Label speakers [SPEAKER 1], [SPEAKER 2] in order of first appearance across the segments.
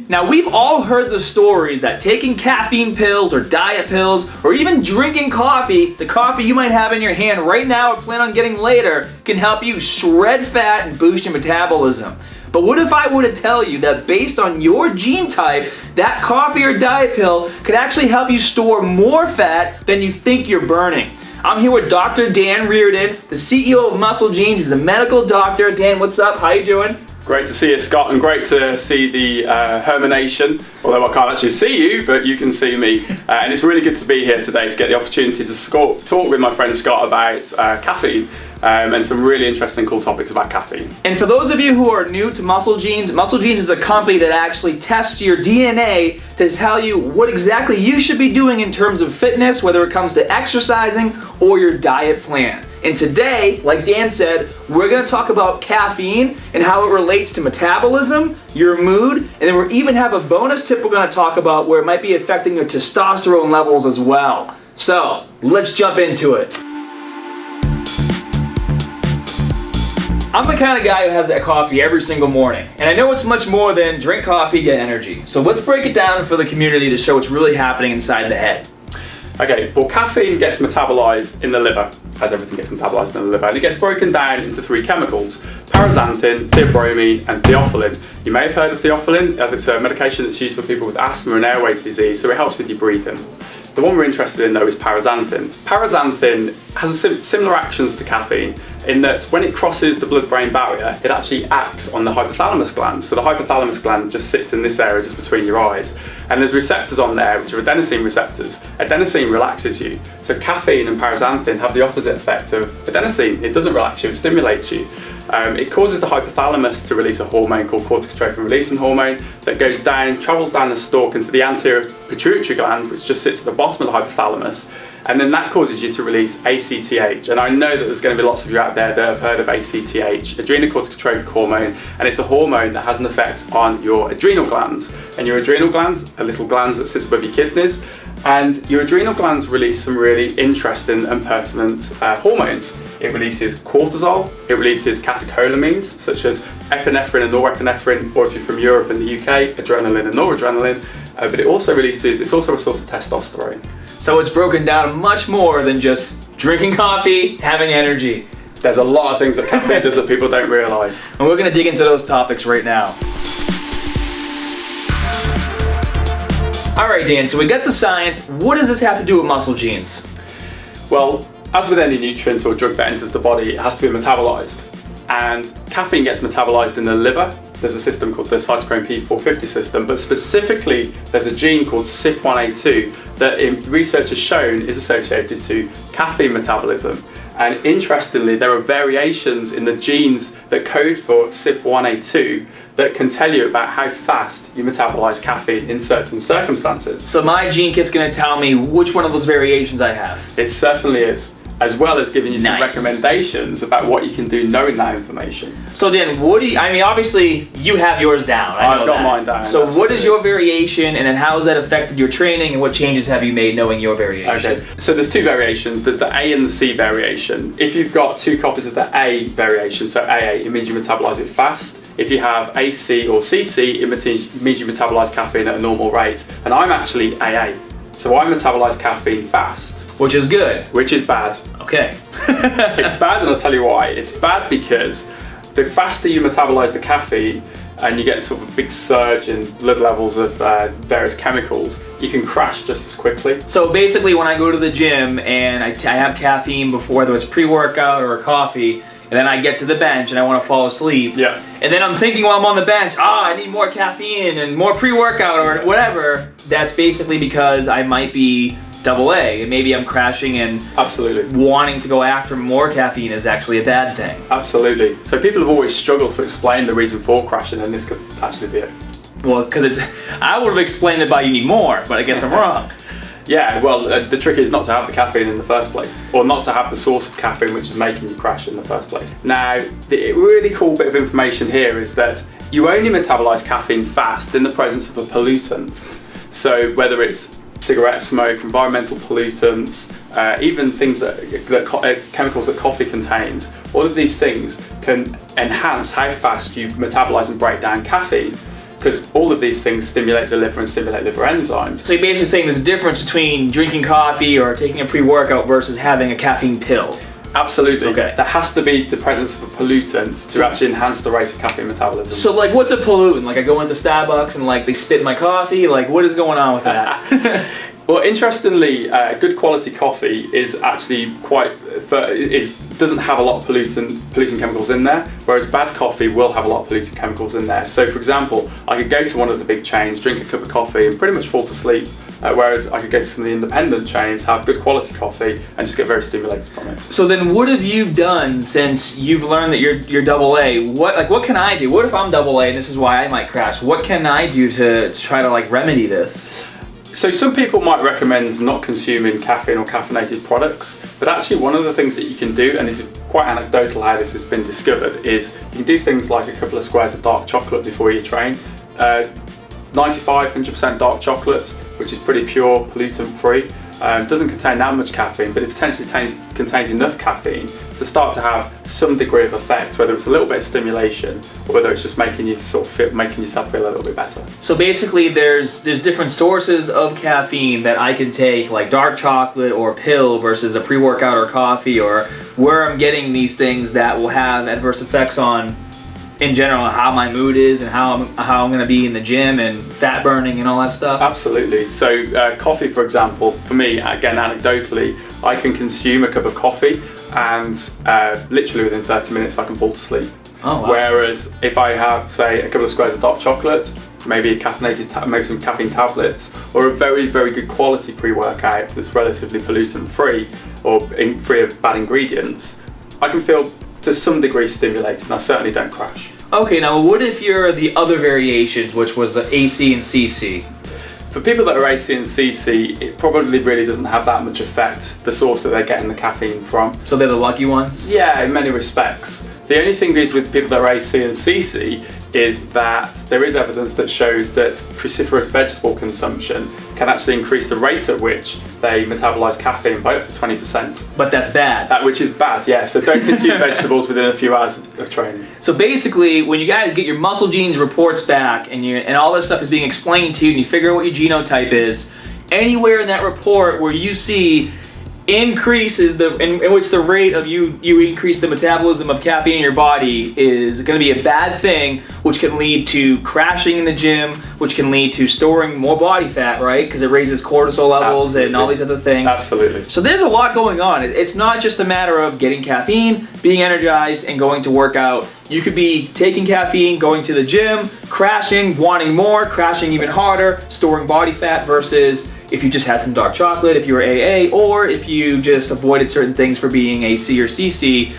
[SPEAKER 1] Now, we've all heard the stories that taking caffeine pills or diet pills or even drinking coffee, the coffee you might have in your hand right now or plan on getting later, can help you shred fat and boost your metabolism. But what if I were to tell you that based on your gene type, that coffee or diet pill could actually help you store more fat than you think you're burning? I'm here with Dr. Dan Reardon, the CEO of MuscleGenes. He's a medical doctor. Dan, what's up? How you doing?
[SPEAKER 2] Great to see you, Scott, and great to see the hermination, although I can't actually see you, but you can see me. And it's really good to be here today to get the opportunity to talk with my friend Scott about caffeine and some really interesting, cool topics about caffeine.
[SPEAKER 1] And for those of you who are new to MuscleGenes, MuscleGenes is a company that actually tests your DNA to tell you what exactly you should be doing in terms of fitness, whether it comes to exercising or your diet plan. And today, like Dan said, we're going to talk about caffeine and how it relates to metabolism, your mood, and then we'll even have a bonus tip we're going to talk about where it might be affecting your testosterone levels as well. So, let's jump into it. I'm the kind of guy who has that coffee every single morning, and I know it's much more than drink coffee, get energy. So let's break it down for the community to show what's really happening inside the head.
[SPEAKER 2] Okay, well, caffeine gets metabolized in the liver, as everything gets metabolized in the liver, and it gets broken down into three chemicals: paraxanthin, theobromine, and theophylline. You may have heard of theophylline, as it's a medication that's used for people with asthma and airways disease, so it helps with your breathing. The one we're interested in, though, is paraxanthin. Paraxanthin has similar actions to caffeine in that when it crosses the blood-brain barrier, it actually acts on the hypothalamus gland. So the hypothalamus gland just sits in this area just between your eyes. And there's receptors on there, which are adenosine receptors. Adenosine relaxes you. So caffeine and paraxanthin have the opposite effect of adenosine. It doesn't relax you, it stimulates you. It causes the hypothalamus to release a hormone called corticotrophin-releasing hormone that goes down, travels down the stalk into the anterior pituitary gland, which just sits at the bottom of the hypothalamus, and then that causes you to release ACTH. And I know that there's going to be lots of you out there that have heard of ACTH, adrenocorticotropic hormone, and it's a hormone that has an effect on your adrenal glands. And your adrenal glands are little glands that sit above your kidneys, and your adrenal glands release some really interesting and pertinent hormones. It releases cortisol, it releases catecholamines such as epinephrine and norepinephrine, or if you're from Europe and the UK, adrenaline and noradrenaline, but it's also a source of testosterone.
[SPEAKER 1] So it's broken down much more than just drinking coffee, having energy.
[SPEAKER 2] There's a lot of things that caffeine does that people don't realise.
[SPEAKER 1] And we're going to dig into those topics right now. Alright Dan, so we got the science. What does this have to do with MuscleGenes?
[SPEAKER 2] Well, as with any nutrient or drug that enters the body, it has to be metabolized. And caffeine gets metabolized in the liver. There's a system called the cytochrome P450 system, but specifically there's a gene called CYP1A2 that research has shown is associated to caffeine metabolism. And interestingly, there are variations in the genes that code for CYP1A2 that can tell you about how fast you metabolize caffeine in certain circumstances.
[SPEAKER 1] So my gene kit's going to tell me which one of those variations I have?
[SPEAKER 2] It certainly is, as well as giving you some recommendations about what you can do knowing that information.
[SPEAKER 1] So Dan, obviously you have yours down.
[SPEAKER 2] I've got mine down.
[SPEAKER 1] So what is your variation, and then how has that affected your training, and what changes have you made knowing your variation?
[SPEAKER 2] Okay, so there's two variations. There's the A and the C variation. If you've got two copies of the A variation, so AA, it means you metabolize it fast. If you have AC or CC, it means you metabolize caffeine at a normal rate. And I'm actually AA, so I metabolize caffeine fast.
[SPEAKER 1] Which is good.
[SPEAKER 2] Which is bad.
[SPEAKER 1] Okay.
[SPEAKER 2] It's bad, and I'll tell you why. It's bad because the faster you metabolize the caffeine and you get sort of a big surge in blood levels of various chemicals, you can crash just as quickly.
[SPEAKER 1] So basically when I go to the gym and I have caffeine before, whether it's pre-workout or a coffee, and then I get to the bench and I want to fall asleep.
[SPEAKER 2] Yeah.
[SPEAKER 1] And then I'm thinking while I'm on the bench, I need more caffeine and more pre-workout or whatever. That's basically because I might be AA, and maybe I'm crashing, and
[SPEAKER 2] absolutely
[SPEAKER 1] wanting to go after more caffeine is actually a bad thing.
[SPEAKER 2] Absolutely. So people have always struggled to explain the reason for crashing, and this could actually be it.
[SPEAKER 1] Well, because I would have explained it by you need more, but I guess I'm wrong.
[SPEAKER 2] Yeah, well, the trick is not to have the caffeine in the first place, or not to have the source of caffeine which is making you crash in the first place. Now, the really cool bit of information here is that you only metabolize caffeine fast in the presence of a pollutant. So whether it's cigarette smoke, environmental pollutants, even things chemicals that coffee contains, all of these things can enhance how fast you metabolize and break down caffeine. because all of these things stimulate the liver and stimulate liver enzymes.
[SPEAKER 1] So you're basically saying there's a difference between drinking coffee or taking a pre-workout versus having a caffeine pill.
[SPEAKER 2] Absolutely.
[SPEAKER 1] Okay.
[SPEAKER 2] There has to be the presence of a pollutant to actually enhance the rate of caffeine metabolism.
[SPEAKER 1] So like, what's a pollutant? Like I go into Starbucks and like they spit in my coffee. Like what is going on with that?
[SPEAKER 2] Well, interestingly, good quality coffee is actually doesn't have a lot of polluting chemicals in there, whereas bad coffee will have a lot of polluting chemicals in there. So, for example, I could go to one of the big chains, drink a cup of coffee, and pretty much fall to sleep. Whereas I could go to some of the independent chains, have good quality coffee, and just get very stimulated from it.
[SPEAKER 1] So then, what have you done since you've learned that you're double A? What can I do? What if I'm double A and this is why I might crash? What can I do to try to like remedy this?
[SPEAKER 2] So some people might recommend not consuming caffeine or caffeinated products, but actually one of the things that you can do, and this is quite anecdotal how this has been discovered, is you can do things like a couple of squares of dark chocolate before you train. 95-100% dark chocolate, which is pretty pure, pollutant free. Doesn't contain that much caffeine, but it potentially contains enough caffeine to start to have some degree of effect, whether it's a little bit of stimulation or whether it's just making you making yourself feel a little bit better.
[SPEAKER 1] So basically, there's different sources of caffeine that I can take, like dark chocolate or pill versus a pre-workout or coffee, or where I'm getting these things that will have adverse effects on, in general, how my mood is and how I'm going to be in the gym and fat burning and all that stuff?
[SPEAKER 2] Absolutely. So coffee, for example, for me, again, anecdotally, I can consume a cup of coffee and literally within 30 minutes I can fall to sleep.
[SPEAKER 1] Oh, wow.
[SPEAKER 2] Whereas if I have, say, a couple of squares of dark chocolate, maybe maybe some caffeine tablets, or a very, very good quality pre-workout that's relatively pollutant free or free of bad ingredients, I can feel to some degree stimulated, and I certainly don't crash.
[SPEAKER 1] Okay, now what if you're the other variations, which was the AC and CC?
[SPEAKER 2] For people that are AC and CC, it probably really doesn't have that much effect, the source that they're getting the caffeine from.
[SPEAKER 1] So they're the lucky ones?
[SPEAKER 2] Yeah, in many respects. The only thing is with people that are AC and CC is that there is evidence that shows that cruciferous vegetable consumption can actually increase the rate at which they metabolize caffeine by up to 20%.
[SPEAKER 1] But that's bad.
[SPEAKER 2] Which is bad, yeah. So don't consume vegetables within a few hours of training.
[SPEAKER 1] So basically, when you guys get your MuscleGenes reports back and all this stuff is being explained to you and you figure out what your genotype is, anywhere in that report where you see increases in which the rate of you increase the metabolism of caffeine in your body is going to be a bad thing, which can lead to crashing in the gym, which can lead to storing more body fat, right? Because it raises cortisol levels. Absolutely. And all these other things.
[SPEAKER 2] Absolutely.
[SPEAKER 1] So there's a lot going on. It's not just a matter of getting caffeine, being energized, and going to work out. You could be taking caffeine, going to the gym, crashing, wanting more, crashing even harder, storing body fat, versus if you just had some dark chocolate, if you were AA, or if you just avoided certain things for being AC or CC,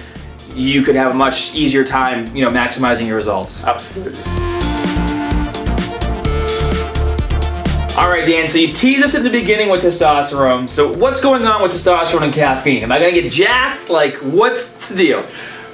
[SPEAKER 1] you could have a much easier time, maximizing your results.
[SPEAKER 2] Absolutely.
[SPEAKER 1] All right, Dan, so you teased us at the beginning with testosterone. So what's going on with testosterone and caffeine? Am I gonna get jacked? Like, what's the deal?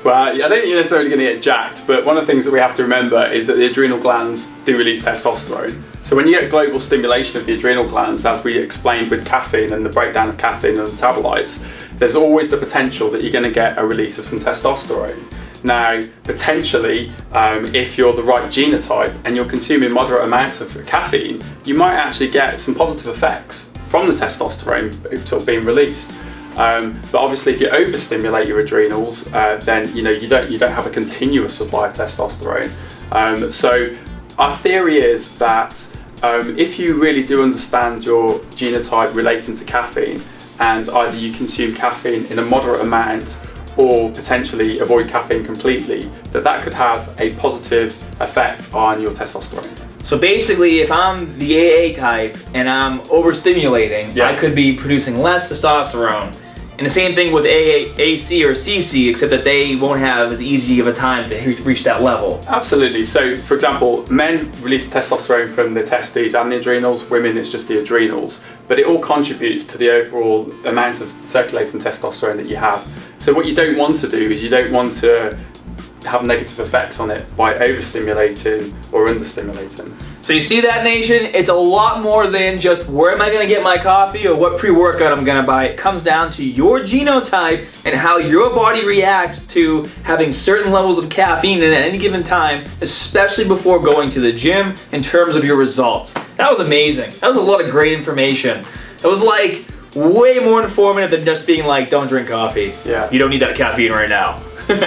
[SPEAKER 2] Well, I don't think you're necessarily going to get jacked, but one of the things that we have to remember is that the adrenal glands do release testosterone. So when you get global stimulation of the adrenal glands, as we explained with caffeine and the breakdown of caffeine and metabolites, there's always the potential that you're going to get a release of some testosterone. Now, potentially, if you're the right genotype and you're consuming moderate amounts of caffeine, you might actually get some positive effects from the testosterone sort of being released. But obviously, if you overstimulate your adrenals, then you don't have a continuous supply of testosterone. So our theory is that if you really do understand your genotype relating to caffeine, and either you consume caffeine in a moderate amount or potentially avoid caffeine completely, that could have a positive effect on your testosterone.
[SPEAKER 1] So basically, if I'm the AA type and I'm overstimulating, I could be producing less testosterone. And the same thing with AC or CC, except that they won't have as easy of a time to reach that level.
[SPEAKER 2] Absolutely. So, for example, men release testosterone from the testes and the adrenals. Women, it's just the adrenals. But it all contributes to the overall amount of circulating testosterone that you have. So what you don't want to do is you don't want to have negative effects on it by overstimulating or understimulating.
[SPEAKER 1] So you see that, nation? It's a lot more than just where am I going to get my coffee or what pre-workout I'm going to buy. It comes down to your genotype and how your body reacts to having certain levels of caffeine in at any given time, especially before going to the gym, in terms of your results. That was amazing. That was a lot of great information. It was like way more informative than just being like, don't drink coffee.
[SPEAKER 2] Yeah.
[SPEAKER 1] You don't need that caffeine right now.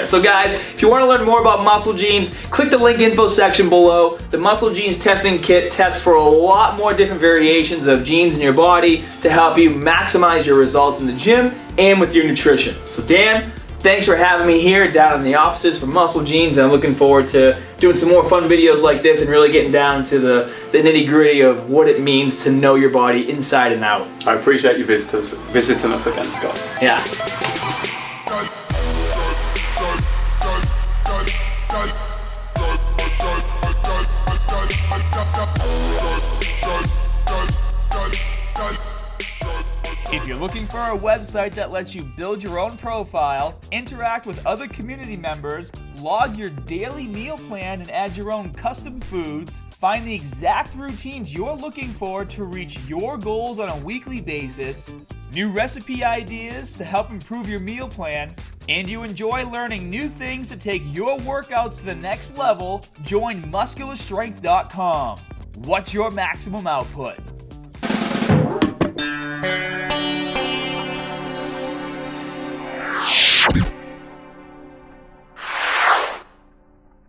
[SPEAKER 1] So guys, if you want to learn more about MuscleGenes, click the link info section below. The MuscleGenes testing kit tests for a lot more different variations of genes in your body to help you maximize your results in the gym and with your nutrition. So Dan, thanks for having me here down in the offices for MuscleGenes, and I'm looking forward to doing some more fun videos like this and really getting down to the nitty-gritty of what it means to know your body inside and out.
[SPEAKER 2] I appreciate you visiting us again, Scott.
[SPEAKER 1] Yeah. If you're looking for a website that lets you build your own profile, interact with other community members, log your daily meal plan and add your own custom foods, find the exact routines you're looking for to reach your goals on a weekly basis, new recipe ideas to help improve your meal plan, and you enjoy learning new things to take your workouts to the next level, join muscularstrength.com. What's your maximum output?